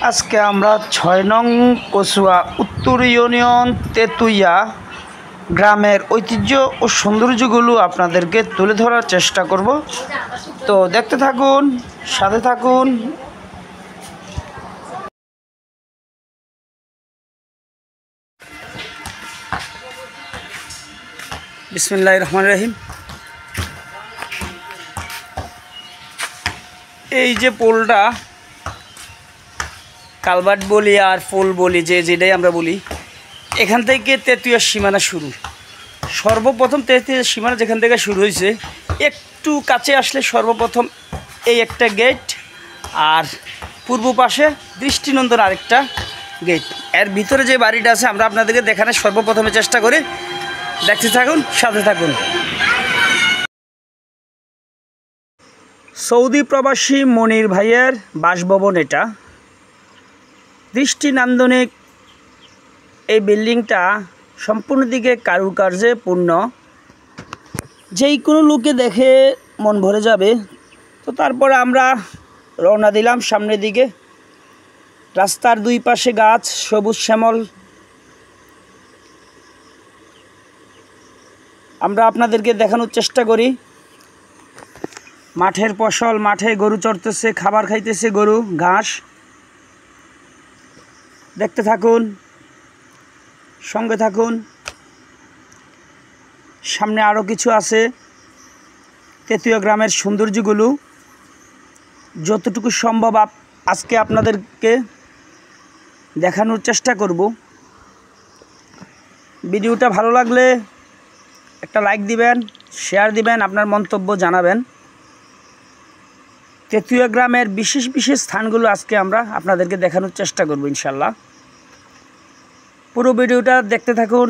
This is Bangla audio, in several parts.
আজকে আমরা ৬ নং কচুয়া উত্তর ইউনিয়ন তেতুইয়া গ্রামের ঐতিহ্য ও সৌন্দর্যগুলো আপনাদেরকে তুলে ধরার চেষ্টা করব। তো দেখতে থাকুন, সাথে থাকুন। বিসমিল্লাহির রহমানির রহিম। এই যে পোলটা কালভার্ট বলি আর পোল বলি, যেটাই আমরা বলি, এখান থেকে তেতুইয়া সীমানা শুরু। সর্বপ্রথম তেতুইয়া সীমানা যেখান থেকে শুরু হয়েছে, একটু কাছে আসলে সর্বপ্রথম এই একটা গেট, আর পূর্ব পাশে দৃষ্টিনন্দন আরেকটা গেট। এর ভিতরে যে বাড়িটা আছে আমরা আপনাদেরকে দেখানোর সর্বপ্রথমে চেষ্টা করি। দেখতে থাকুন, সাথে থাকুন। সৌদি প্রবাসী মনির ভাইয়ের বাসভবন এটা। দৃষ্টিনান্দনিক এই বিল্ডিংটা সম্পূর্ণ দিকে কারুকার্যে পূর্ণ, যেই কোনো লোকে দেখে মন ভরে যাবে। তো তারপরে আমরা রওনা দিলাম সামনের দিকে। রাস্তার দুই পাশে গাছ, সবুজ শ্যামল। আমরা আপনাদেরকে দেখানোর চেষ্টা করি। মাঠের ফসল, মাঠে গরু চড়তেছে, খাবার খাইতেছে গরু, ঘাস। দেখতে থাকুন, সঙ্গে থাকুন। সামনে আরও কিছু আছে। তেতুইয়া গ্রামের সৌন্দর্যগুলো যতটুকু সম্ভব আজকে আপনাদেরকে দেখানোর চেষ্টা করব। ভিডিওটা ভালো লাগলে একটা লাইক দিবেন, শেয়ার দিবেন, আপনার মন্তব্য জানাবেন। তেতুইয়া গ্রামের বিশেষ বিশেষ স্থানগুলো আজকে আমরা আপনাদেরকে দেখানোর চেষ্টা করব ইনশাল্লাহ। পুরো ভিডিওটা দেখতে থাকুন,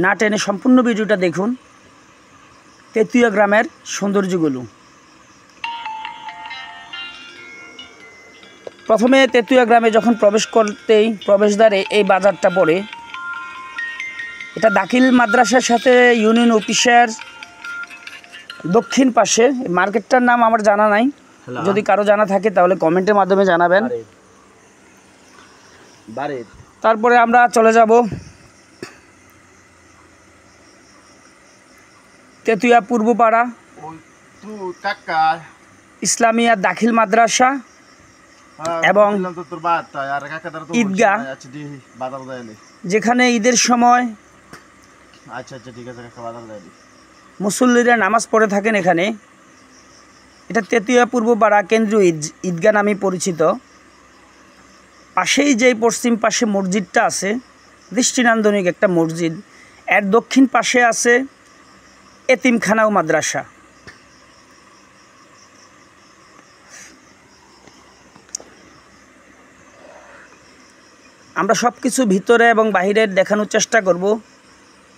না টেনে সম্পূর্ণ ভিডিওটা দেখুন। তেতুইয়া গ্রামের সৌন্দর্যগুলো। প্রথমে তেতুইয়া গ্রামে যখন প্রবেশ করতেই প্রবেশদ্বারে এই বাজারটা পড়ে। এটা দাখিল মাদ্রাসার সাথে ইউনিয়ন অফিসের দক্ষিণ পাশে। মার্কেটটার নাম আমার জানা নাই, যদি কারো জানা থাকে তাহলে কমেন্টের মাধ্যমে জানাবেন। তারপরে আমরা চলে যাব তেতুইয়া পূর্বপাড়া ইসলামিয়া দাখিল মাদ্রাসা এবং ঈদগাহ, যেখানে ঈদের সময় মুসল্লিরা নামাজ পড়ে থাকেন এখানে। এটা তেতুইয়া পূর্বপাড়া কেন্দ্রীয় ঈদগাহ নামে পরিচিত। পাশেই যেই পশ্চিম পাশে মসজিদটা আছে, দৃষ্টিনান্দনিক একটা মসজিদ, এর দক্ষিণ পাশে আছে এতিমখানা ও মাদ্রাসা। আমরা সব কিছু ভিতরে এবং বাহিরের দেখানোর চেষ্টা করব।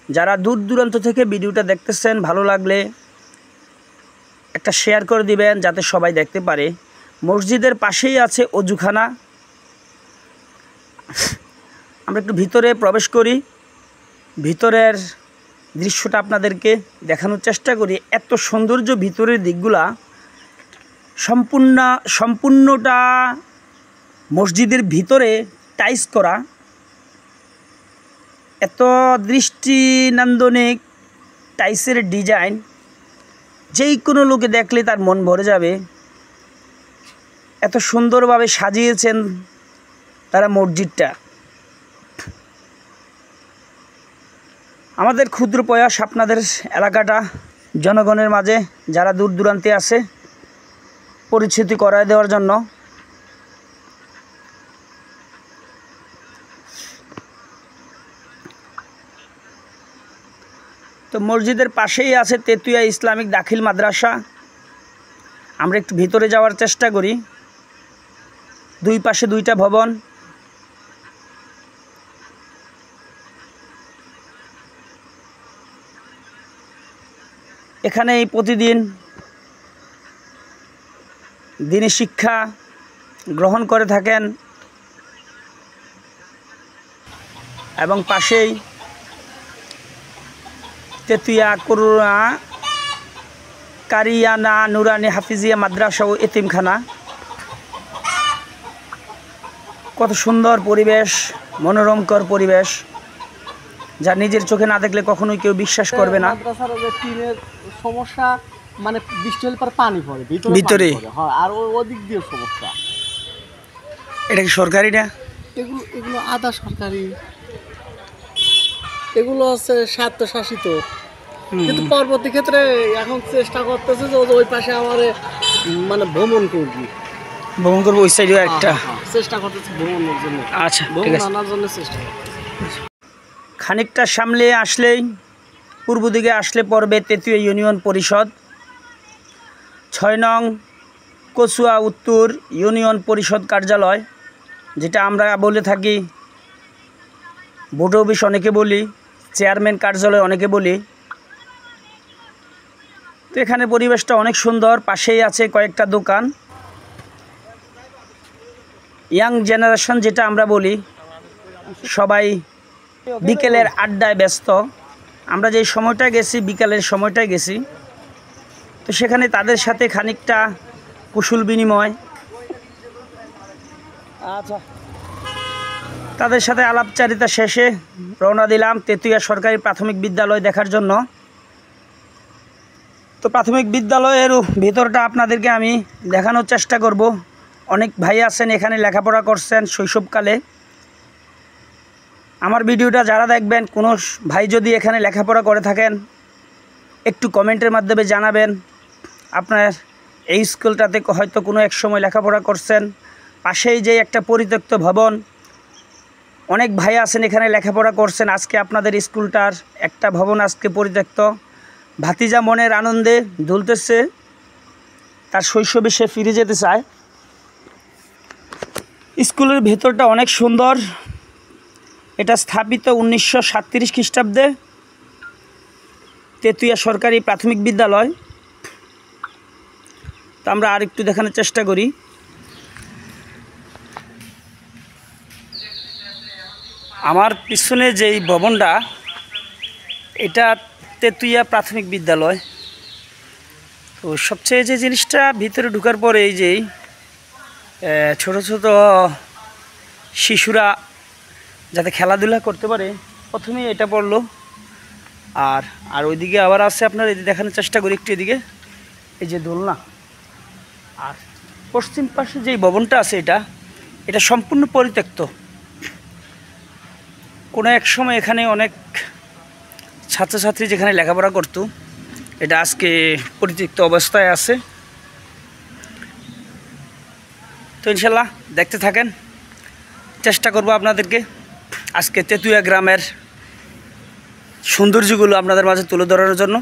যারা দূর দূরান্ত থেকে ভিডিওটা দেখতেছেন, ভালো লাগলে একটা শেয়ার করে দিবেন যাতে সবাই দেখতে পারে। মসজিদের পাশেই আছে অজুখানা। আমরা একটু ভিতরে প্রবেশ করি, ভিতরের দৃশ্যটা আপনাদেরকে দেখানোর চেষ্টা করি। এত সৌন্দর্য, ভিতরের দিকগুলা সম্পূর্ণটা মসজিদের ভিতরে টাইলস করা। এত দৃষ্টিনান্দনিক টাইলসের ডিজাইন, যেই কোনো লোকে দেখলে তার মন ভরে যাবে। এত সুন্দরভাবে সাজিয়েছেন তারা মসজিদটা। আমাদের ক্ষুদ্র প্রয়াস আপনাদের এলাকাটা জনগণের মাঝে, যারা দূর দূরান্তে আছে, পরিচিতি করায় দেওয়ার জন্য। তো মসজিদের পাশেই আছে তেতুইয়া ইসলামিক দাখিল মাদ্রাসা। আমরা একটু ভিতরে যাওয়ার চেষ্টা করি। দুই পাশে দুইটা ভবন। এখানে প্রতিদিন দিনী শিক্ষা গ্রহণ করে থাকেন এবং পাশেই তেতুইয়া কারিয়ানা নুরানি হাফিজিয়া মাদ্রাসা ও এতিমখানা। কত সুন্দর পরিবেশ, মনোরমকর পরিবেশ, যা নিজের চোখে না দেখলে কখনোই কেউ বিশ্বাস করবে না। মাদ্রাসার যে টিনের সমস্যা, মানে বৃষ্টি হলে পরে পানি পড়ে ভিতরে, হ্যাঁ, আর ওদিক দিয়ে সমস্যা। এটা কি সরকারি না? এগুলো এগুলো আধা সরকারি, এগুলো হচ্ছে স্বায়ত্তশাসিত, কিন্তু পরবর্তী ক্ষেত্রে এখন চেষ্টা করতেছে যে ওই পাশে আমার মানে ভ্রমণ করবি, ভ্রমণ করবো ওই সাইডেও একটা চেষ্টা করতেছে ভ্রমণের জন্য। আচ্ছা, ঠিক ভ্রমণ আছে। আনার জন্য চেষ্টা করতেছে। খানিকটা সামনে আসলেই, পূর্ব দিকে আসলে পড়বে তেঁতুলিয়া ইউনিয়ন পরিষদ, 6 নং কচুয়া উত্তর ইউনিয়ন পরিষদ কার্যালয়, যেটা আমরা বলে থাকি ভোট অফিস অনেকে বলি, চেয়ারম্যান কার্যালয় অনেকে বলি। তো এখানে পরিবেশটা অনেক সুন্দর, পাশেই আছে কয়েকটা দোকান। ইয়াং জেনারেশন যেটা আমরা বলি, সবাই বিকেলের আড্ডায় ব্যস্ত। আমরা যে সময়টা গেছি বিকালের সময়টায় গেছি, তো সেখানে তাদের সাথে খানিকটা কুশল বিনিময়, আচ্ছা, তাদের সাথে আলাপচারিতা শেষে রওনা দিলাম তেঁতুলিয়া সরকারি প্রাথমিক বিদ্যালয় দেখার জন্য। তো প্রাথমিক বিদ্যালয়ের ভিতরটা আপনাদেরকে আমি দেখানোর চেষ্টা করব। অনেক ভাই আছেন এখানে লেখাপড়া করছেন শৈশবকালে। আমার ভিডিওটা যারা দেখবেন, কোনো ভাই যদি এখানে লেখাপড়া করে থাকেন, একটু কমেন্টের মাধ্যমে জানাবেন আপনার এই স্কুলটাতে হয়তো কোনো এক সময় লেখাপড়া করছেন। পাশেই যে একটা পরিত্যক্ত ভবন, অনেক ভাই আছেন এখানে লেখাপড়া করছেন, আজকে আপনাদের স্কুলটার একটা ভবন আজকে পরিত্যক্ত। ভাতিজা মনের আনন্দে দুলতেছে, তার শৈশবে সে ফিরে যেতে চায়। স্কুলের ভেতরটা অনেক সুন্দর। এটা স্থাপিত 1937 খ্রিস্টাব্দে, তেঁতুলিয়া সরকারি প্রাথমিক বিদ্যালয়। তো আমরা আর একটু দেখানোর চেষ্টা করি। আমার পিছনে যেই ভবনটা, এটা তেঁতুলিয়া প্রাথমিক বিদ্যালয়। তো সবচেয়ে যে জিনিসটা ভিতরে ঢোকার পরে, এই যেই ছোট ছোট শিশুরা যাতে খেলাধুলা করতে পারে, প্রথমে এটা পড়লো। আর আর ওইদিকে আবার আছে, আপনার এদিকে দেখানোর চেষ্টা করি একটু, এদিকে এই যে দোলনা। আর পশ্চিম পাশে যেই ভবনটা আছে, এটা সম্পূর্ণ পরিত্যক্ত। কোনো এক সময় এখানে অনেক ছাত্রছাত্রী যেখানে লেখাপড়া করতো, এটা আজকে পরিত্যক্ত অবস্থায় আছে। তো ইনশাল্লাহ দেখতে থাকেন, চেষ্টা করব আপনাদেরকে আজকে তেঁতুলিয়া গ্রামের সৌন্দর্যগুলো আপনাদের মাঝে তুলে ধরার জন্য।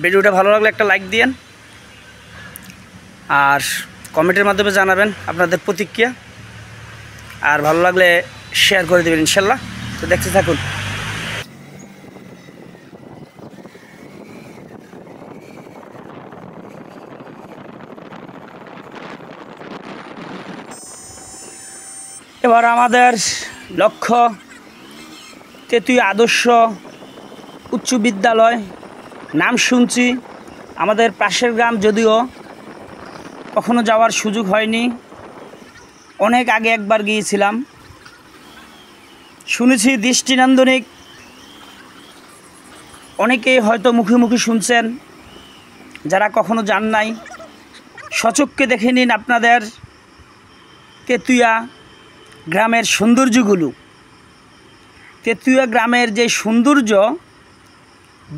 ভিডিওটা ভালো লাগলে একটা লাইক দিয়েন, আর কমেন্টের মাধ্যমে জানাবেন আপনাদের প্রতিক্রিয়া, আর ভালো লাগলে শেয়ার করে দেবেন ইনশাল্লাহ। তো দেখতে থাকুন। এবার আমাদের লক্ষ্য তেঁতুলিয়া আদর্শ উচ্চ বিদ্যালয়। নাম শুনছি, আমাদের পাশের গ্রাম, যদিও কখনো যাওয়ার সুযোগ হয়নি। অনেক আগে একবার গিয়েছিলাম, শুনেছি দৃষ্টিনন্দনিক। অনেকেই হয়তো মুখে মুখে শুনছেন, যারা কখনো যান নাই, সচক্ষে দেখে নিন আপনাদের তেঁতুলিয়া গ্রামের সৌন্দর্যগুলো। তেঁতুলিয়া গ্রামের যে সৌন্দর্য,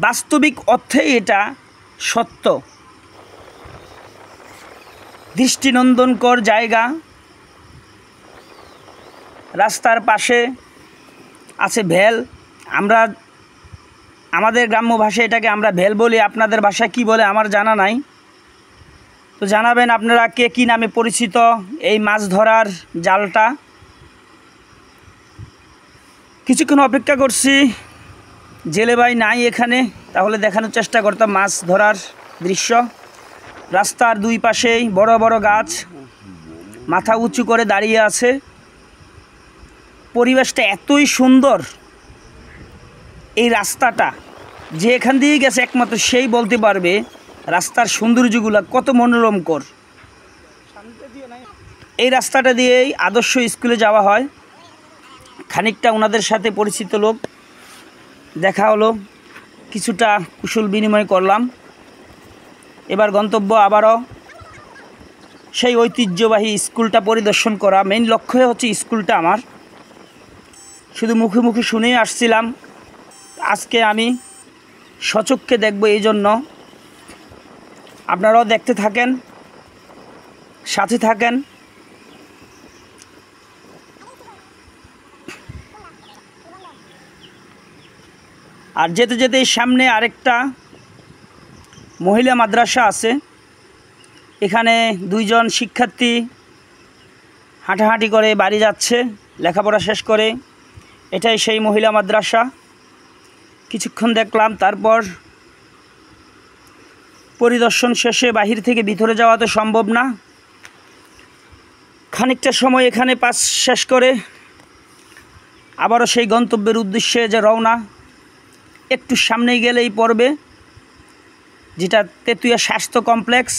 বাস্তবিক অর্থেই এটা সত্য। দৃষ্টিনন্দনকর জায়গা। রাস্তার পাশে আছে ভেল। আমরা আমাদের গ্রাম্য ভাষায় এটাকে আমরা ভেল বলি, আপনাদের ভাষায় কি বলে আমার জানা নাই। তো জানাবেন আপনারা কে কী নামে পরিচিত এই মাছ ধরার জালটা। কিছুক্ষণ অপেক্ষা করছি, জেলে ভাই নাই এখানে, তাহলে দেখানোর চেষ্টা করতাম মাছ ধরার দৃশ্য। রাস্তার দুই পাশেই বড় বড় গাছ, মাথা উঁচু করে দাঁড়িয়ে আছে। পরিবেশটা এতই সুন্দর, এই রাস্তাটা যে এখান দিয়ে গেছে একমাত্র সেই বলতে পারবে রাস্তার সৌন্দর্যগুলো কত মনোরমকর। এই রাস্তাটা দিয়েই আদর্শ স্কুলে যাওয়া হয়। খানিকটা ওনাদের সাথে পরিচিত লোক দেখা হলো, কিছুটা কুশল বিনিময় করলাম। এবার গন্তব্য আবারও সেই ঐতিহ্যবাহী স্কুলটা পরিদর্শন করা। মেইন লক্ষ্য হচ্ছে স্কুলটা আমার, শুধু মুখে মুখে শুনেই আসছিলাম, আজকে আমি সচক্ষে দেখব। এই জন্য আপনারাও দেখতে থাকেন, সাথে থাকেন। আর যেতে যেতে সামনে আরেকটা মহিলা মাদ্রাসা আছে, এখানে 2 জন শিক্ষার্থী হাঁটাহাঁটি করে বাড়ি যাচ্ছে লেখাপড়া শেষ করে। এটাই সেই মহিলা মাদ্রাসা। কিছুক্ষণ দেখলাম, তারপর পরিদর্শন শেষে বাহির থেকে ভিতরে যাওয়া তো সম্ভব না, খানিকটা সময় এখানে পাস শেষ করে আবারও সেই গন্তব্যের উদ্দেশ্যে যে রওনা। একটু সামনেই গেলেই পড়বে যেটা তেতুয়া স্বাস্থ্য কমপ্লেক্স।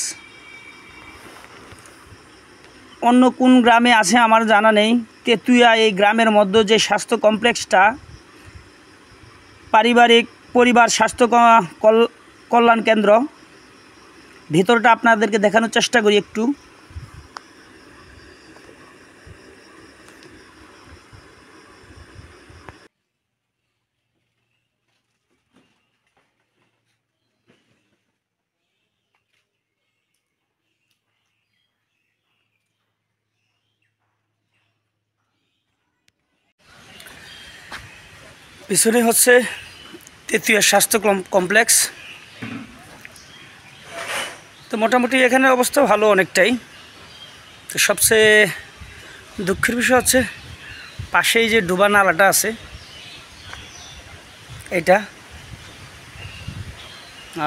অন্য কোন গ্রামে আছে আমার জানা নেই। তেতুয়া এই গ্রামের মধ্যে যে স্বাস্থ্য কমপ্লেক্সটা, পরিবার স্বাস্থ্য কল্যাণ কেন্দ্র, ভিতরটা আপনাদেরকে দেখানোর চেষ্টা করি একটু। পিছনে হচ্ছে তেতুয়া স্বাস্থ্য কমপ্লেক্স। তো মোটামুটি এখানের অবস্থা ভালো অনেকটাই। তো সবচেয়ে দুঃখের বিষয় হচ্ছে পাশেই যে ডুবা নালাটা আছে এটা,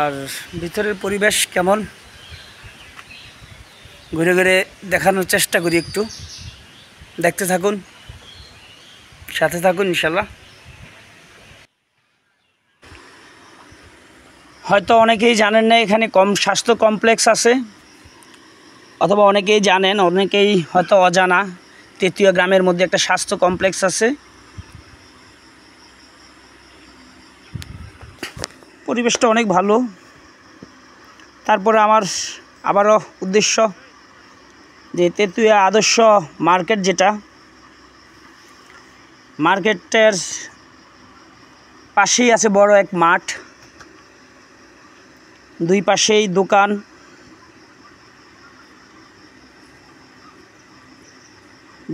আর ভিতরের পরিবেশ কেমন ঘুরে ঘুরে দেখানোর চেষ্টা করি একটু। দেখতে থাকুন, সাথে থাকুন ইনশাল্লাহ। হয়তো অনেকেই জানেন না এখানে স্বাস্থ্য কমপ্লেক্স আছে, অথবা অনেকেই জানেন, অনেকেই হয়তো অজানা। তেতুয়া গ্রামের মধ্যে একটা স্বাস্থ্য কমপ্লেক্স আছে। পরিবেশটা অনেক ভালো। তারপরে আমার আবারও উদ্দেশ্য যে তেতুয়া আদর্শ মার্কেট, যেটা মার্কেটের পাশেই আছে বড় এক মাঠ, 2 পাশেই দোকান।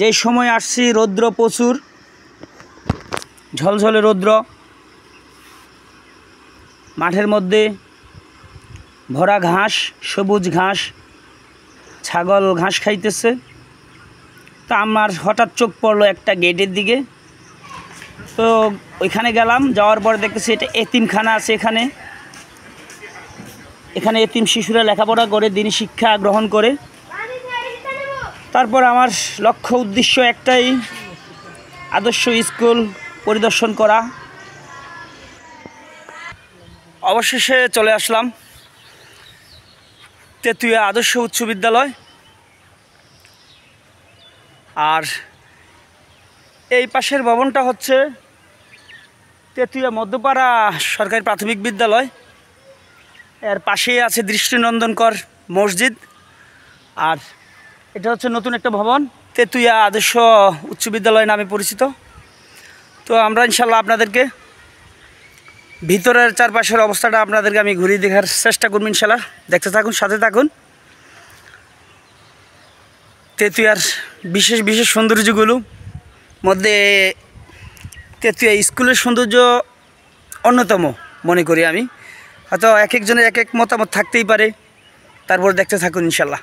যেই সময় আসছি রৌদ্র প্রচুর, ঝলঝলে রৌদ্র, মাঠের মধ্যে ভরা ঘাস, সবুজ ঘাস, ছাগল ঘাস খাইতেছে। তা আমার হঠাৎ চোখ পড়লো একটা গেটের দিকে। তো ওইখানে গেলাম, যাওয়ার পর দেখতেছি এটা এতিমখানা আছে। এখানে এতিম শিশুরা লেখাপড়া করে, দিনী শিক্ষা গ্রহণ করে। তারপর আমার লক্ষ্য উদ্দেশ্য একটাই, আদর্শ স্কুল পরিদর্শন করা। অবশেষে চলে আসলাম তেতুয়া আদর্শ উচ্চ বিদ্যালয়। আর এই পাশের ভবনটা হচ্ছে তেতুয়া মধ্যপাড়া সরকারি প্রাথমিক বিদ্যালয়। এর পাশেই আছে দৃষ্টিনন্দনকর মসজিদ। আর এটা হচ্ছে নতুন একটা ভবন, তেতুয়া আদর্শ উচ্চ বিদ্যালয় নামে পরিচিত। তো আমরা ইনশাল্লাহ আপনাদেরকে ভিতরের চারপাশের অবস্থাটা আপনাদেরকে আমি ঘুরিয়ে দেখার চেষ্টা করব ইনশাল্লাহ। দেখতে থাকুন, সাথে থাকুন। তেতুয়ার বিশেষ বিশেষ সৌন্দর্যগুলো মধ্যে তেতুয়া স্কুলের সৌন্দর্য অন্যতম মনে করি আমি। হয়তো এক একজনের এক এক মতামত থাকতেই পারে, তারপর দেখতে থাকুন ইনশাল্লাহ।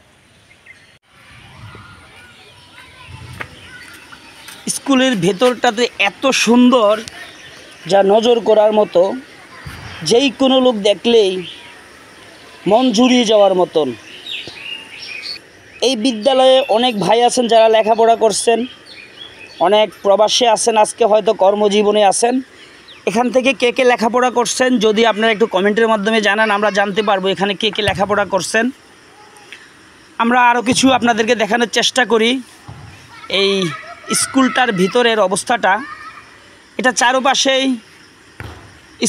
স্কুলের ভেতরটাতে এত সুন্দর, যা নজর করার মতো, যেই কোনো লোক দেখলেই মন জুড়িয়ে যাওয়ার মতন। এই বিদ্যালয়ে অনেক ভাই আছেন যারা লেখাপড়া করছেন, অনেক প্রবাসী আছেন, আজকে হয়তো কর্মজীবনে আছেন। এখান থেকে কে কে লেখাপড়া করছেন যদি আপনারা একটু কমেন্টের মাধ্যমে জানান, আমরা জানতে পারবো এখানে কে কে লেখাপড়া করছেন। আমরা আরও কিছু আপনাদেরকে দেখানোর চেষ্টা করি এই স্কুলটার ভিতরের অবস্থাটা। এটা চারপাশেই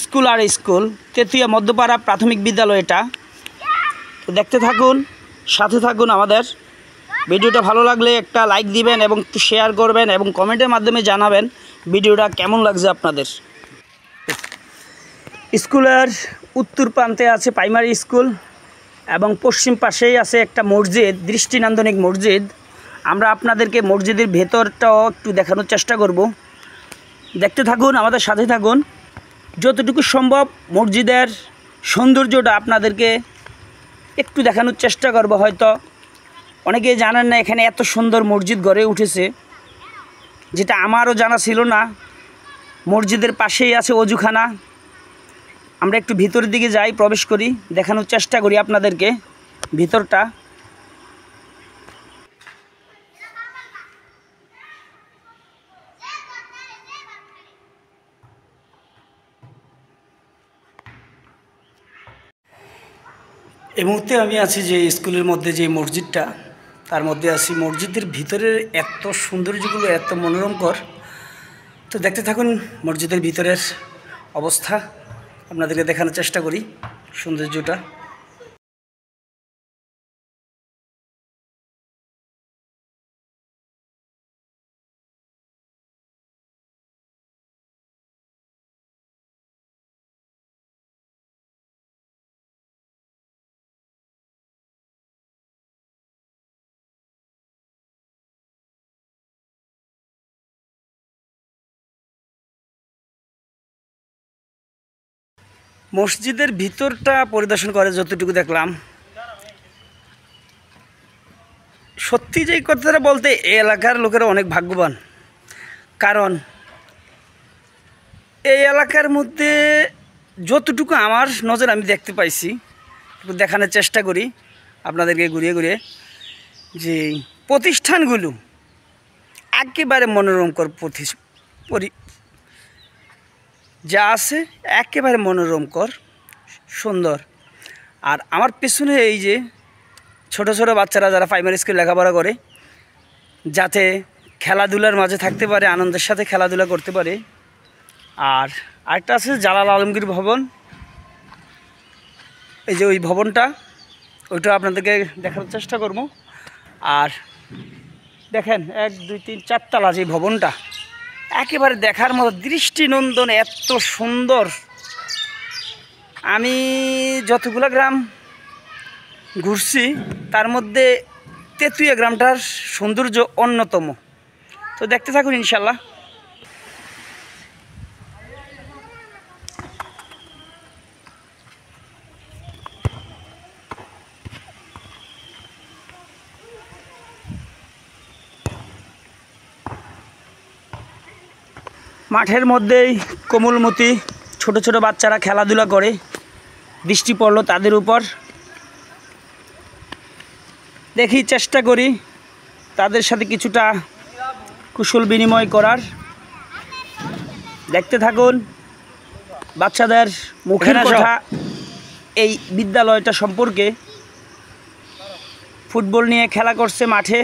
স্কুল আর স্কুল, তেতুইয়া মধ্যপাড়া প্রাথমিক বিদ্যালয় এটা। তো দেখতে থাকুন, সাথে থাকুন আমাদের। ভিডিওটা ভালো লাগলে একটা লাইক দিবেন এবং একটু শেয়ার করবেন এবং কমেন্টের মাধ্যমে জানাবেন ভিডিওটা কেমন লাগছে আপনাদের। স্কুলের উত্তর প্রান্তে আছে প্রাইমারি স্কুল এবং পশ্চিম পাশেই আছে একটা মসজিদ, দৃষ্টিনন্দনিক মসজিদ। আমরা আপনাদেরকে মসজিদের ভেতরটাও একটু দেখানোর চেষ্টা করব। দেখতে থাকুন, আমাদের সাথে থাকুন। যতটুকু সম্ভব মসজিদের সৌন্দর্যটা আপনাদেরকে একটু দেখানোর চেষ্টা করব। হয়তো অনেকেই জানেন না এখানে এত সুন্দর মসজিদ গড়ে উঠেছে, যেটা আমারও জানা ছিল না। মসজিদের পাশেই আছে অজুখানা। আমরা একটু ভিতরের দিকে যাই, প্রবেশ করি, দেখানোর চেষ্টা করি আপনাদেরকে ভিতরটা। এই মুহূর্তে আমি আছি যে স্কুলের মধ্যে যে মসজিদটা, তার মধ্যে আছি। মসজিদের ভিতরের এত সৌন্দর্যগুলো এত মনোরমকর। তো দেখতে থাকুন মসজিদের ভিতরের অবস্থা, আপনাদেরকে দেখানোর চেষ্টা করি সৌন্দর্যটা। মসজিদের ভিতরটা পরিদর্শন করে যতটুকু দেখলাম, সত্যি যে কথাটা বলতে এই এলাকার লোকেরা অনেক ভাগ্যবান। কারণ এই এলাকার মধ্যে যতটুকু আমার নজর আমি দেখতে পাইছি, একটু দেখানোর চেষ্টা করি আপনাদেরকে ঘুরিয়ে ঘুরিয়ে, যে প্রতিষ্ঠানগুলো একেবারে মনোরমকর যা আছে, একেবারে মনোরমকর সুন্দর। আর আমার পেছনে এই যে ছোট ছোট বাচ্চারা যারা প্রাইমারি স্কুলে লেখাপড়া করে, যাতে খেলাধুলার মাঝে থাকতে পারে, আনন্দের সাথে খেলাধুলা করতে পারে। আর আরেকটা আছে জালাল আলমগীর ভবন, এই যে ওই ভবনটা, ওইটা আপনাদেরকে দেখার চেষ্টা করব। আর দেখেন 1 2 3 4 তলা যে ভবনটা, একেবারে দেখার মতো দৃষ্টিনন্দন, এত সুন্দর। আমি যতগুলো গ্রাম ঘুরছি তার মধ্যে তেতুইয়া গ্রামটার সৌন্দর্য অন্যতম। তো দেখতে থাকুন ইনশাল্লাহ। মাঠের মধ্যেই কোমলমতি ছোট ছোট বাচ্চারা খেলাধুলা করে। বৃষ্টি পড়লো তাদের উপর, দেখি চেষ্টা করি তাদের সাথে কিছুটা কুশল বিনিময় করার। দেখতে থাকুন বাচ্চাদের মুখের কথা এই বিদ্যালয়টা সম্পর্কে। ফুটবল নিয়ে খেলা করছে মাঠে।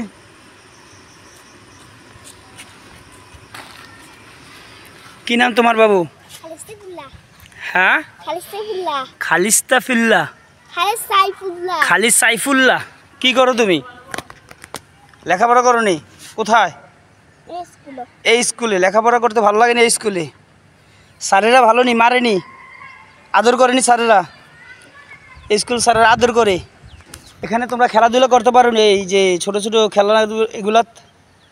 কি নাম তোমার বাবু? হ্যাঁ, খালিস্তাফিল্লাহ। খালিদ সাইফুল্লাহ। কি করো তুমি? লেখাপড়া করো নি? কোথায়? এই স্কুলে। লেখাপড়া করতে ভালো লাগেনি এই স্কুলে? স্যারেরা ভালো নি? মারেনি? আদর করেনি স্যারেরা? এই স্কুল স্যারেরা আদর করে। এখানে তোমরা খেলাধুলা করতে পারো নি? এই যে ছোট ছোট খেলনা এগুলাত,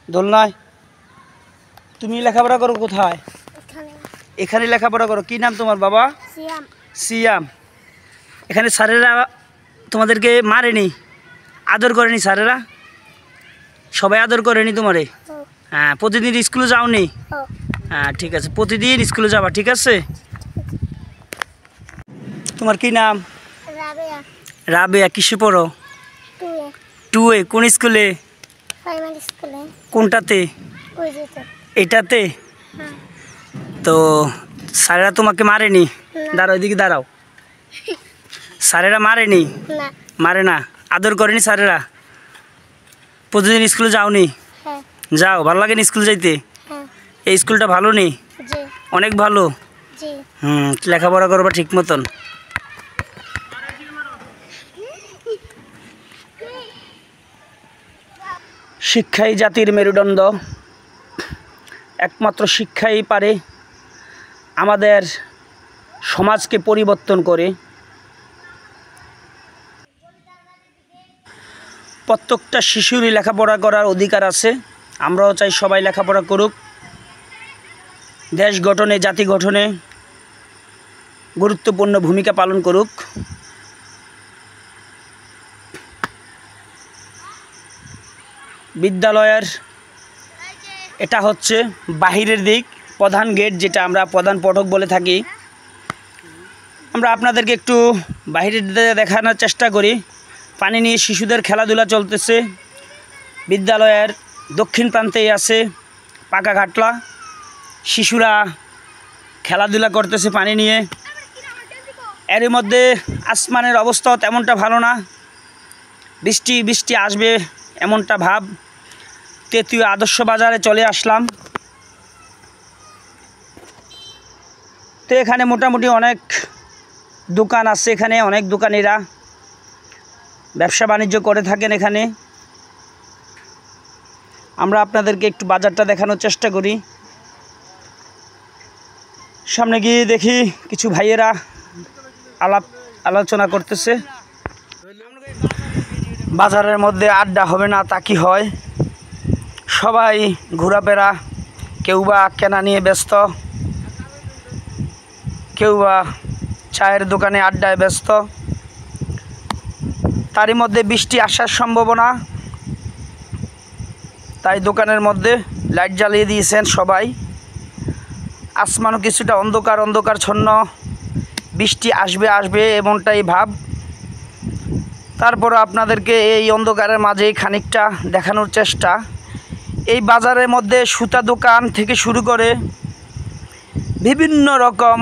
দোলনায়। তুমি লেখাপড়া করো কোথায়? এখানে লেখাপড়া করো। কি নাম তোমার বাবা? সিয়াম। এখানে স্যারেরা তোমাদেরকে মারেনি? আদর করেনি স্যারেরা? সবাই আদর করেনি তোমারে? হ্যাঁ। প্রতিদিন স্কুলে যাওনি? হ্যাঁ ঠিক আছে, প্রতিদিন স্কুলে যাবা, ঠিক আছে। তোমার কি নাম? রাবেয়া। কিসে পড়ো? 2-এ। কোন স্কুলে? কোনটাতে? এটাতে। তো স্যারেরা তোমাকে মারেনি? দাঁড়াও, এদিকে দাঁড়াও। স্যারেরা মারেনি? মারে না? আদর করেনি স্যারেরা? প্রতিদিন স্কুলে যাওনি? হ্যাঁ। যাও, ভালো লাগে না স্কুল যাইতে? হ্যাঁ। এই স্কুলটা ভালো নেই? জি। অনেক ভালো। জি। লেখাপড়া করবা ঠিক মতন? শিক্ষাই জাতির মেরুদণ্ড। একমাত্র শিক্ষাই পারে আমাদের সমাজকে পরিবর্তন করে। প্রত্যেকটা শিশুরই লেখাপড়া করার অধিকার আছে। আমরাও চাই সবাই লেখাপড়া করুক, দেশ গঠনে, জাতি গঠনে গুরুত্বপূর্ণ ভূমিকা পালন করুক। বিদ্যালয়ের এটা হচ্ছে বাহিরের দিক, প্রধান গেট, যেটা আমরা প্রধান ফটক বলে থাকি। আমরা আপনাদেরকে একটু বাহিরের দিকে দেখানোর চেষ্টা করি। পানি নিয়ে শিশুদের খেলাধুলা চলতেছে। বিদ্যালয়ের দক্ষিণ প্রান্তেই আছে পাকা ঘাটলা। শিশুরা খেলাধুলা করতেছে পানি নিয়ে। এর মধ্যে আসমানের অবস্থাও তেমনটা ভালো না, বৃষ্টি বৃষ্টি আসবে এমনটা ভাব। তেঁতুলিয়া আদর্শ বাজারে চলে আসলাম। তো এখানে মোটামুটি অনেক দোকান আছে। এখানে অনেক দোকানিরা ব্যবসা বাণিজ্য করে থাকেন। এখানে আমরা আপনাদেরকে একটু বাজারটা দেখানোর চেষ্টা করি। সামনে গিয়ে দেখি কিছু ভাইয়েরা আলোচনা করতেছে। বাজারের মধ্যে আড্ডা হবে না তা কি হয়? সবাই ঘোরাফেরা, কেউ বা কেনা নিয়ে ব্যস্ত, কেউ বা চায়ের দোকানে আড্ডায় ব্যস্ত। তারই মধ্যে বৃষ্টি আসার সম্ভাবনা, তাই দোকানের মধ্যে লাইট জ্বালিয়ে দিয়েছেন সবাই। আসমানও কিছুটা অন্ধকার অন্ধকারচ্ছন্ন, বৃষ্টি আসবে আসবে এমনটাই ভাব। তারপর আপনাদেরকে এই অন্ধকারের মাঝেই খানিকটা দেখানোর চেষ্টা। এই বাজারের মধ্যে সুতা দোকান থেকে শুরু করে বিভিন্ন রকম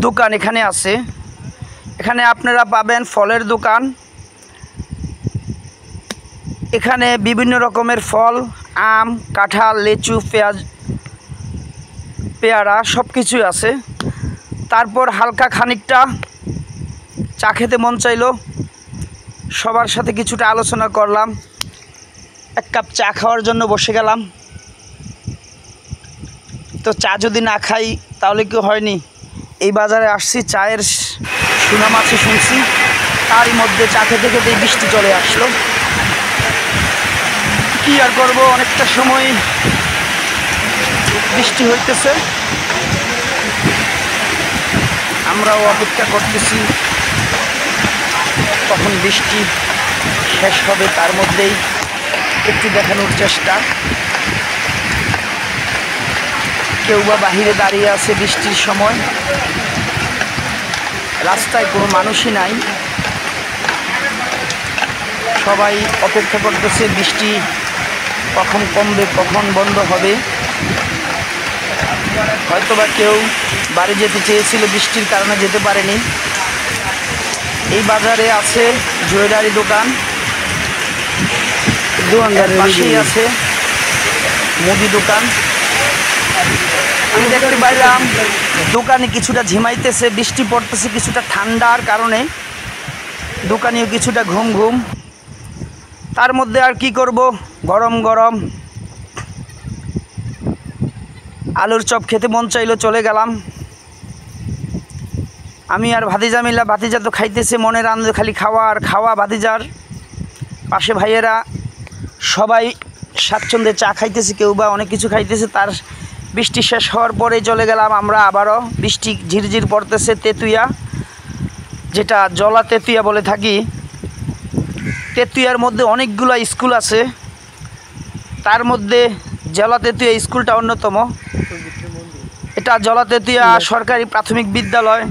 দোকান এখানে আছে। এখানে আপনারা পাবেন ফলের দোকান। এখানে বিভিন্ন রকমের ফল, আম, কাঁঠাল, লিচু, পেয়ারা সব কিছুই আছে। তারপর হালকা খানিকটা চা খেতে মন চাইলো, সবার সাথে কিছুটা আলোচনা করলাম। এক কাপ চা খাওয়ার জন্য বসে গেলাম। তো চা যদি না খাই তাহলে কি হয়নি? এই বাজারে আসছি, চায়ের সুনাম আছে শুনছি, তারই মধ্যে চা খেতে খেতেই বৃষ্টি চলে আসলো। কি আর করবো, অনেকটা সময় বৃষ্টি হইতেছে, আমরাও অপেক্ষা করতেছি কখন বৃষ্টি শেষ হবে। তার মধ্যেই একটু দেখানোর চেষ্টা। কেউ বা বাহিরে দাঁড়িয়ে আছে বৃষ্টির সময়, রাস্তায় কোনো মানুষই নাই, সবাই অপেক্ষা করতেছে বৃষ্টি কখন কমবে, কখন বন্ধ হবে। হয়তোবা কেউ বাড়ি যেতে চেয়েছিল, বৃষ্টির কারণে যেতে পারেনি। এই বাজারে আছে জুয়েলারি দোকান, পাশেই আছে মুদি দোকান। আমি দেখতে পাইলাম দোকানে কিছুটা ঝিমাইতেছে, বৃষ্টি পড়তেছে, কিছুটা ঠান্ডার কারণে দোকানেও কিছুটা ঘুম ঘুম। তার মধ্যে আর কি করব, গরম গরম আলুর চপ খেতে মন চাইলো, চলে গেলাম। আমি আর ভাতিজা মিলা, ভাতিজা তো খাইতেছে মনের আনন্দে, খালি খাওয়া আর খাওয়া। ভাতিজার পাশে ভাইয়েরা সবাই স্বাচ্ছন্দ্যে চা খাইতেছে, কেউ বা অনেক কিছু খাইতেছে। তার বৃষ্টি শেষ হওয়ার পরেই চলে গেলাম আমরা আবারও। বৃষ্টি ঝিরঝির পড়তেছে। তেঁতুলিয়া, যেটা জলা তেঁতুলিয়া বলে থাকি, তেঁতুলিয়ার মধ্যে অনেকগুলো স্কুল আছে, তার মধ্যে জলা তেঁতুলিয়া স্কুলটা অন্যতম। এটা জলা তেঁতুলিয়া সরকারি প্রাথমিক বিদ্যালয়।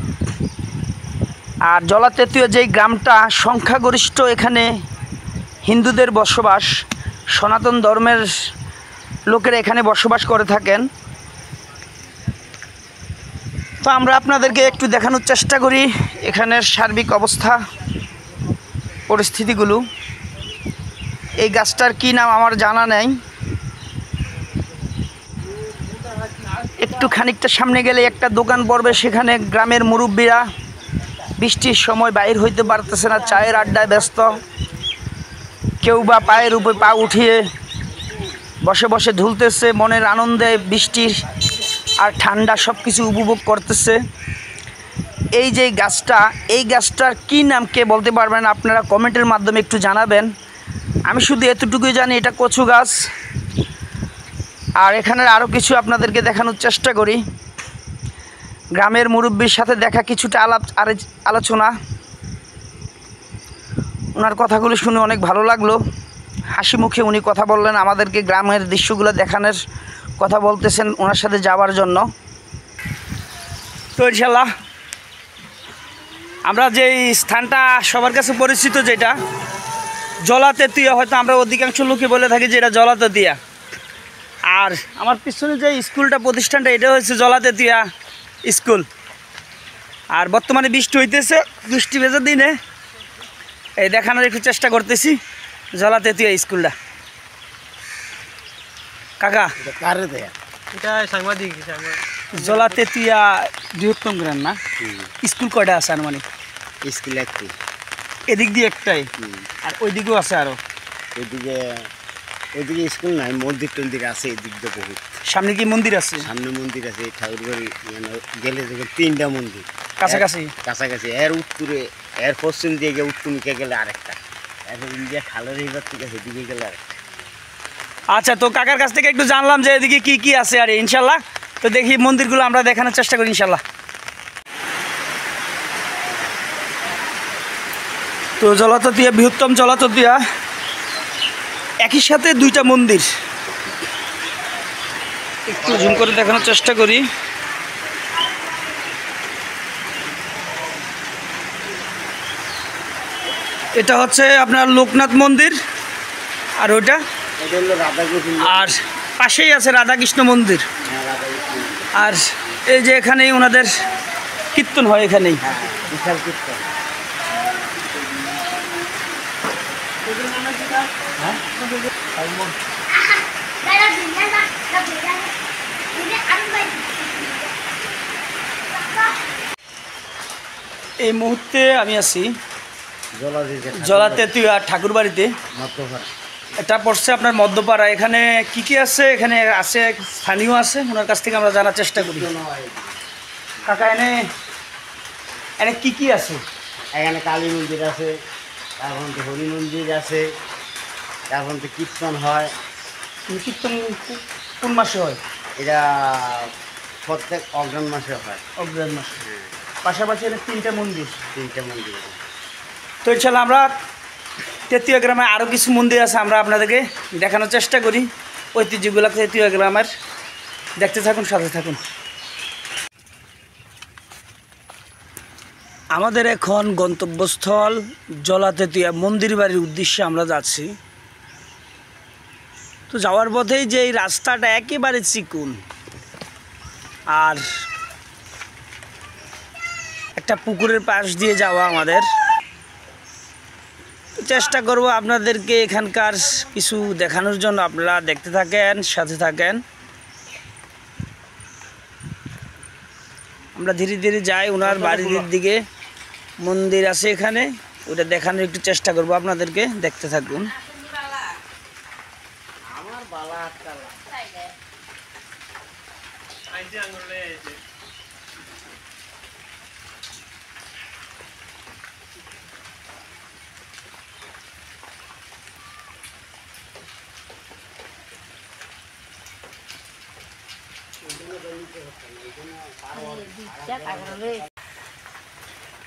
আর জলা তেঁতুলিয়া যেই গ্রামটা সংখ্যাগরিষ্ঠ, এখানে হিন্দুদের বসবাস, সনাতন ধর্মের লোকেরা এখানে বসবাস করে থাকেন। তো আমরা আপনাদেরকে একটু দেখানোর চেষ্টা করি এখানের সার্বিক অবস্থা, পরিস্থিতিগুলো। এই গাছটার কি নাম আমার জানা নেই। একটু খানিকটা সামনে গেলে একটা দোকান পড়বে, সেখানে গ্রামের মুরব্বীরা বৃষ্টির সময় বাইর হইতে পারতেছে না, চায়ের আড্ডায় ব্যস্ত। কেউ বা পায়ের উপরে পা উঠিয়ে বসে বসে ঝুলতেছে, মনের আনন্দে বৃষ্টির আর ঠান্ডা সব কিছু উপভোগ করতেছে। এই যে গাছটা, এই গাছটার কী নাম কে বলতে পারবেন আপনারা কমেন্টের মাধ্যমে একটু জানাবেন। আমি শুধু এতটুকুই জানি এটা কচু গাছ। আর এখানের আরও কিছু আপনাদেরকে দেখানোর চেষ্টা করি। গ্রামের মুরব্বির সাথে দেখা কিছুটা আলোচনা, ওনার কথাগুলো শুনে অনেক ভালো লাগলো। হাসি মুখে উনি কথা বললেন, আমাদেরকে গ্রামের দৃশ্যগুলো দেখানোর কথা বলতেছেন ওনার সাথে যাওয়ার জন্য। তো ইনশাল্লাহ আমরা যে স্থানটা সবার কাছে পরিচিত, যেটা জলাতেতুয়া, হয়তো আমরা অধিকাংশ লোকে বলে থাকি যে এটা জলাতেতুয়া। আর আমার পিছনে যে স্কুলটা, প্রতিষ্ঠানটা, এটা হচ্ছে জলাতেতুয়া স্কুল। আর বর্তমানে বৃষ্টি হইতেছে, বৃষ্টি ভেজা দিনে এই দেখানোর একটু চেষ্টা করতেছি জলাতেতুয়া স্কুলটা। কাকা এটা সাংবাদিক জলাতেতুয়া বৃহত্তম গ্রাম না? স্কুল কয়টা আছে আনুমানিক? স্কুল একটি, এদিক দিয়ে একটাই, আর ওই দিকেও আছে আরো? ওইদিকে স্কুল নাই, মন্দির টন্দির আছে এদিক দিয়ে বহুত। সামনে কি মন্দির আছে? সামনে মন্দির আছে, ঠাকুর বাড়ি গেলে দেখবেন 3টা মন্দির কাছাকাছি কাছাকাছি। এর উত্তরে, এর পশ্চিম দিয়ে গিয়ে উত্তরমুখে গেলে আরেকটা, এখন ইন্ডিয়া খালের এইবার থেকে সেদিকে গেলে আরেকটা। আচ্ছা, তো কাকার কাছ থেকে একটু জানলাম যে এদিকে কি কি আছে, আর ইনশাল্লাহ তো দেখি মন্দিরগুলো আমরা দেখানোর চেষ্টা করি ইনশাল্লাহ। তো জলাতেতুয়া, বৃহত্তম জলাতেতুয়া, একই সাথে দুইটা মন্দির। একটু জুম করে দেখানোর চেষ্টা করি। এটা হচ্ছে আপনার লোকনাথ মন্দির, আর ওইটা এটা হলো রাধাকৃষ্ণ, আর পাশেই আছে রাধাকৃষ্ণ মন্দির। হ্যাঁ রাধাকৃষ্ণ, আর এই যে এখানেই ওনাদের কীর্তন হয়, এখানেই। হ্যাঁ বিশাল কীর্তন। এই মুহূর্তে আমি আছি জলাতেতুয়া জলাতেতুয়া ঠাকুর বাড়িতে। মধ্যপাড়া। এটা পড়ছে আপনার মধ্যপাড়া। এখানে কি কি আছে? এখানে আছে স্থানীয় আছে, ওনার কাছ থেকে আমরা জানার চেষ্টা করি। কাকা এনে এনে কি কি আছে? এখানে কালী মন্দির আছে, তারপর হরি মন্দির আছে, তারপর কীর্তন হয়। কীর্তন কোন মাসে হয়? এটা প্রত্যেক অগ্রহণ মাসে হয়। অগ্রহায়ণ মাসে। পাশাপাশি এখানে 3টা মন্দির। 3টা মন্দির। তো ইনশাল্লাহ আমরা তেতুয়া গ্রামে আরও কিছু মন্দির আছে, আমরা আপনাদেরকে দেখানোর চেষ্টা করি ঐতিহ্যগুলো তেতুয়া গ্রামের। দেখতে থাকুন, সাথে থাকুন। আমাদের এখন গন্তব্যস্থল জলাতেতুয়া মন্দির বাড়ির উদ্দেশ্যে আমরা যাচ্ছি। তো যাওয়ার পথেই যে এই রাস্তাটা একেবারে চিকুন, আর একটা পুকুরের পাশ দিয়ে যাওয়া আমাদের। চেষ্টা করব আপনাদেরকে এখানকার কিছু দেখানোর জন্য, আপনারা দেখতে থাকেন, সাথে থাকেন। আমরা ধীরে ধীরে যাই ওনার বাড়ির দিকে। মন্দির আছে এখানে, ওটা দেখানোর একটু চেষ্টা করব আপনাদেরকে, দেখতে থাকুন।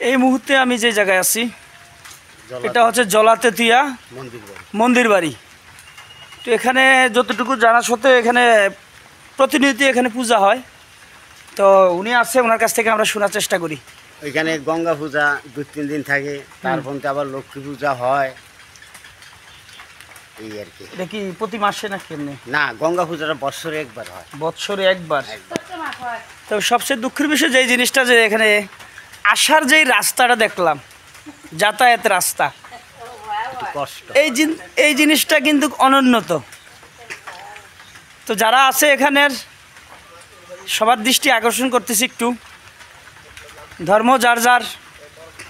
এই মুহূর্তে আমি যে জায়গায় আছি এটা হচ্ছে জলাতেতুয়া মন্দির বাড়ি। তো এখানে যতটুকু জানা সত্ত্বেও এখানে প্রতিনিয়ত এখানে পূজা হয়। তো উনি আছে, ওনার কাছ থেকে আমরা শোনার চেষ্টা করি। ওইখানে গঙ্গা পূজা 2-3 দিন থাকে, তারপর আবার লক্ষ্মী পূজা হয়, এই আর কি। এটা কি প্রতি মাসে না কেমনে? না, গঙ্গা পূজাটা বৎসরে একবার হয়। বৎসরে একবার। তো সবচেয়ে দুঃখের বিষয় যে জিনিসটা, যে এখানে আসার যেই রাস্তাটা দেখলাম, যাতায়াত রাস্তা, একটু কষ্ট। এই জিনিসটা কিন্তু অনুন্নত। তো যারা আছে এখানের সবার দৃষ্টি আকর্ষণ করতেছি একটু, ধর্ম যার যার,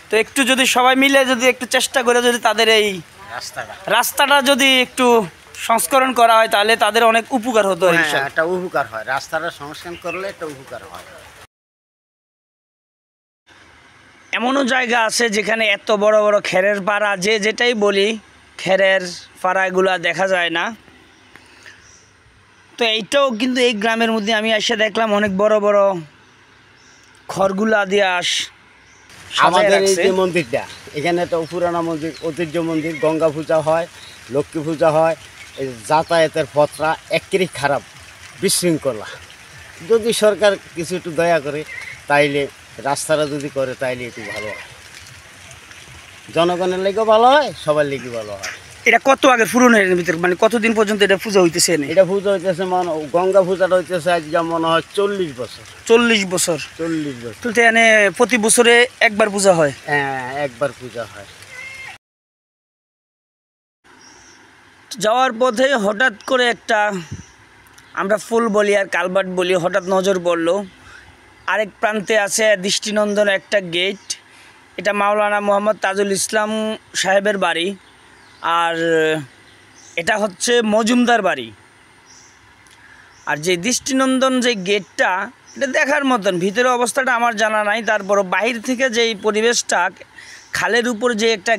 তো একটু যদি সবাই মিলে যদি একটু চেষ্টা করে যদি তাদের এই রাস্তাটা যদি একটু সংস্করণ করা হয় তাহলে তাদের অনেক উপকার হতো। হ্যাঁ, একটা উপকার হয়, রাস্তাটা সংস্কার করলে একটা উপকার হয়। এমনও জায়গা আছে যেখানে এত বড় বড় খেরের পাড়া, যে যেটাই বলি খেরের পাড়াগুলা দেখা যায় না। তো এইটাও কিন্তু এই গ্রামের মধ্যে আমি এসে দেখলাম অনেক বড় বড় খড়গুলা দিয়ে আমাদের এই যে মন্দিরটা, এখানে তো পুরানো মন্দির, ঐতিহ্য মন্দির, গঙ্গা পূজা হয়, লক্ষ্মী পূজা হয়, এই যাতায়াতের পথটা একেবারেই খারাপ, বিশৃঙ্খলা। যদি সরকার কিছু একটু দয়া করে তাইলে রাস্তাটা যদি করে তাইলে একটু ভালো হয়, জনগণের লেগেও ভালো হয়, সবার লেগে ভালো হয়। এটা কত আগে পুরনের ভিতরে, মানে কতদিন পর্যন্ত এটা পূজা হইতেছে? এটা পূজা হইতেছে গঙ্গা পূজাটা হইতেছে আজকে মনে হয় 40 বছর। 40 বছর? 40 বছর। তো এখানে প্রতি বছরে একবার পূজা হয়? হ্যাঁ, একবার পূজা হয়। যাওয়ার পথে হঠাৎ করে একটা, আমরা ফুল বলি আর কালবাট বলি, হঠাৎ নজর পড়লো আরেক প্রান্তে আছে দৃষ্টিনন্দন একটা গেট। এটা মাওলানা মোহাম্মদ তাজুল ইসলাম সাহেবের বাড়ি, আর এটা হচ্ছে মজুমদার বাড়ি। আর যে দৃষ্টিনন্দন যে গেটটা, এটা দেখার মতন। ভিতরে অবস্থাটা আমার জানা নাই, তারপরও বাহির থেকে যেই পরিবেশটা, খালের উপর যে একটা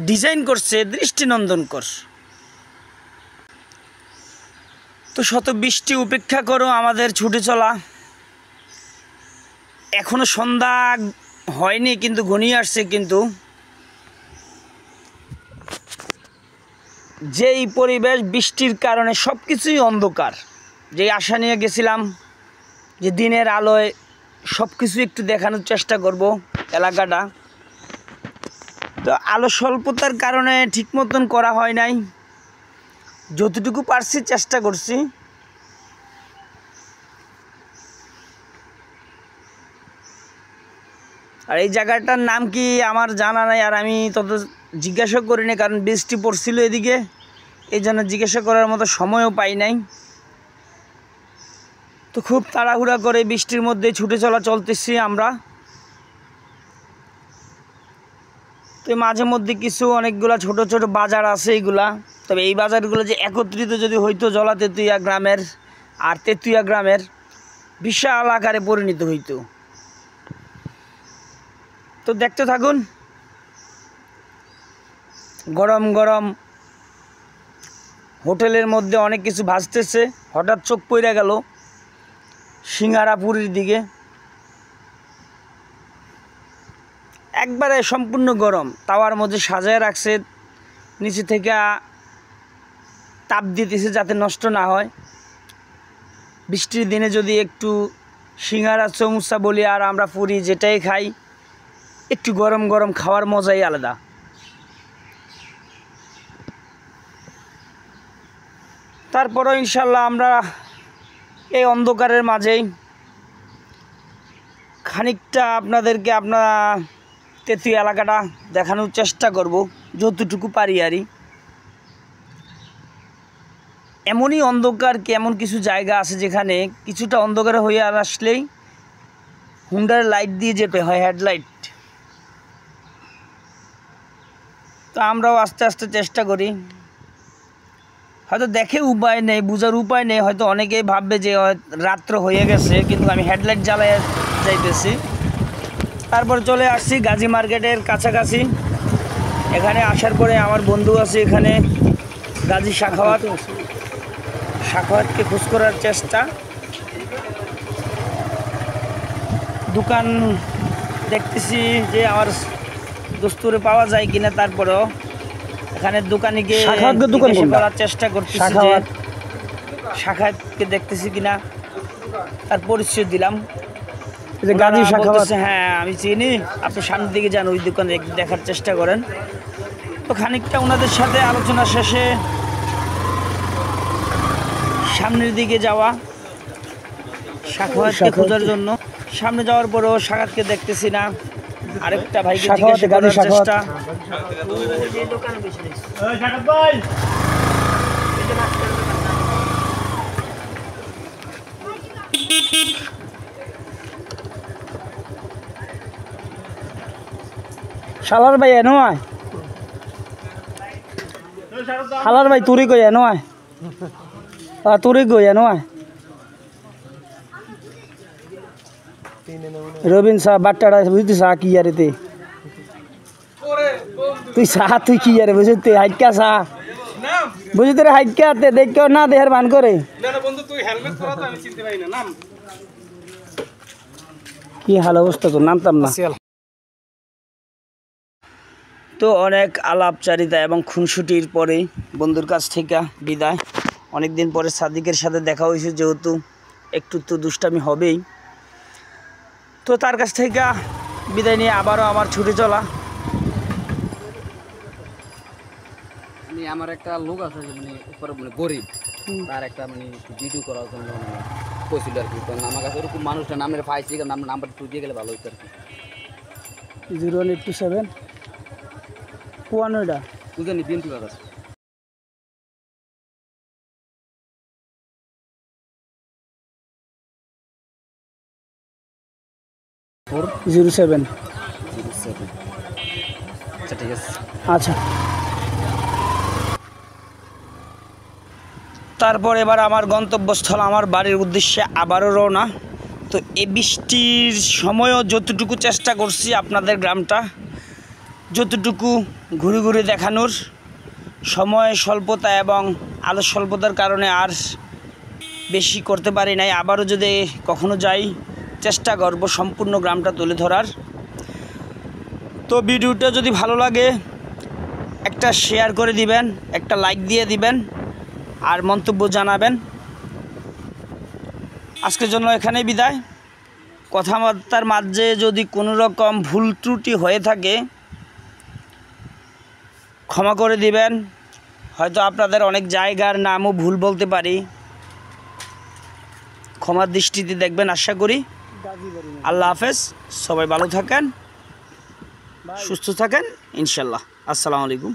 ডিজাইন করছে, দৃষ্টিনন্দনকর। তো শত বৃষ্টি উপেক্ষা করো আমাদের ছুটে চলা। এখনো সন্ধ্যা হয়নি কিন্তু ঘনিয়ে আসছে, কিন্তু যেই পরিবেশ, বৃষ্টির কারণে সব কিছুই অন্ধকার। যে আশা নিয়ে গেছিলাম যে দিনের আলোয় সব কিছু একটু দেখানোর চেষ্টা করব এলাকাটা, তো আলো স্বল্পতার কারণে ঠিক মতন করা হয় নাই। যতটুকু পারছি চেষ্টা করছি। আর এই জায়গাটার নাম কি আমার জানা নাই, আর আমি তত জিজ্ঞাসা করিনি, কারণ বৃষ্টি পড়ছিল এদিকে, এই জন্য জিজ্ঞাসা করার মতো সময়ও পাই নাই। তো খুব তাড়াহুড়া করে বৃষ্টির মধ্যে ছুটে চলতেছি আমরা। তো মাঝে মধ্যে কিছু অনেকগুলা ছোট ছোট বাজার আছে এইগুলা, তবে এই বাজারগুলো যে একত্রিত যদি হইতো জলা তেতুইয়া গ্রামের আর তেতুইয়া গ্রামের, বিশাল আকারে পরিণত হইতো। তো দেখতে থাকুন। গরম গরম হোটেলের মধ্যে অনেক কিছু ভাজতেছে, হঠাৎ চোখ পড়ে গেল সিঙ্গারা পুরীর দিকে। একবারে সম্পূর্ণ গরম, তাওয়ার মধ্যে সাজায় রাখছে, নিচে থেকে তাপ দিতেছে যাতে নষ্ট না হয়। বৃষ্টির দিনে যদি একটু সিঙ্গারা চমুচা বলি আর আমরা পুরি যেটাই খাই, একটু গরম গরম খাওয়ার মজাই আলাদা। তারপরও ইনশাল্লাহ আমরা এই অন্ধকারের মাঝেই খানিকটা আপনাদেরকে তেতুইয়া এলাকাটা দেখানোর চেষ্টা করব যতটুকু পারি আরই। এমনই অন্ধকার কি, এমন কিছু জায়গা আছে যেখানে কিছুটা অন্ধকার হয়ে আসলেই হুন্ডার লাইট দিয়ে যেতে হয়, হেডলাইট। তো আমরাও আস্তে আস্তে চেষ্টা করি, হয়তো দেখে উপায় নেই, বোঝার উপায় নেই, হয়তো অনেকেই ভাববে যে রাত্র হয়ে গেছে, কিন্তু আমি হেডলাইট জ্বালাই যাইতেছি। তারপর চলে আসছি গাজী মার্কেটের কাছাকাছি। এখানে আসার পরে আমার বন্ধু আছে এখানে, গাজী সাখাওয়াতকে খোঁজ করার চেষ্টা। দোকান দেখতেছি যে আমার দোস্তুরে পাওয়া যায় কিনা, তারপরেও এখানে দোকানে গিয়ে করার চেষ্টা করতেছি যে সাখাওয়াতকে দেখতেছি কিনা, তার পরিচয় দিলাম। গাজী সাখাওয়াত, হ্যাঁ আমি চিনি, আপনি সামনের দিকে যান, ওই দোকানে দেখার চেষ্টা করেন। তো খানিকটা ওনাদের সাথে আলোচনা শেষে সামনের দিকে যাওয়া সাখাওয়াতকে খোঁজার জন্য। সামনে যাওয়ার পরেও সাখাওয়াতকে দেখতেছি না, আরেকটা ভাইকে শাখাওয়াতে, জিজ্ঞাসা গাজী করার শাখাওয়াত। চেষ্টা। শালার ভাই এনো আয়, শালার ভাই তুরি কই এনো আয়, তুরি কই এনো আয়। রবিন শাহ বাট্টাটা বুঝতে শাহ কি আরে তে তুই শাহ তুই কি আরে বুঝতে হাইকা শাহ বুঝতে রে হাইকা তে দেখ না দেহের বান করে কি হাল অবস্থা তো নামতাম না। তো অনেক আলাপচারিতা এবং খুনসুটির পরে বন্ধুর কাছ থেকে বিদায়। অনেক দিন পরে সাদিকের সাথে দেখা হয়েছে, যেহেতু একটু তো দুষ্টামি হবেই। তো তার কাছ থেকে বিদায় নিয়ে আবারও আমার ছুটে চলা। আমার একটা লোক আছে মানে উপরে মানে গরিব, তার একটা মানে ভিডিও করার জন্য কইছিল আর কি। কারণ আমার কাছে ওরকম মানুষটা নামের পাইছি, নাম্বার একটু দিয়ে গেলে ভালো হতো আর কি। 01827 কোয়ানোটা বুঝেনি বিএনপি কাছে 07। আচ্ছা ঠিক আছে। আচ্ছা তারপর এবার আমার গন্তব্যস্থল, আমার বাড়ির উদ্দেশ্যে আবারও রওনা। তো এই বৃষ্টির সময়ও যতটুকু চেষ্টা করছি আপনাদের গ্রামটা যতটুকু ঘুরে ঘুরে দেখানোর, সময় স্বল্পতা এবং আলো স্বল্পতার কারণে আর বেশি করতে পারি নাই। আবারও যদি কখনো যাই চেষ্টা করব সম্পূর্ণ গ্রামটা তুলে ধরার। তো ভিডিওটা যদি ভালো লাগে একটা শেয়ার করে দিবেন, একটা লাইক দিয়ে দিবেন আর মন্তব্য জানাবেন। আজকের জন্য এখানেই বিদায়। কথাবার্তার মাঝে যদি কোনো রকম ভুল ত্রুটি হয়ে থাকে ক্ষমা করে দিবেন। হয়তো আপনাদের অনেক জায়গার নামও ভুল বলতে পারি, ক্ষমার দৃষ্টিতে দেখবেন আশা করি। আল্লাহ হাফেজ, সবাই ভালো থাকেন, সুস্থ থাকেন ইনশাল্লাহ। আসসালামু আলাইকুম।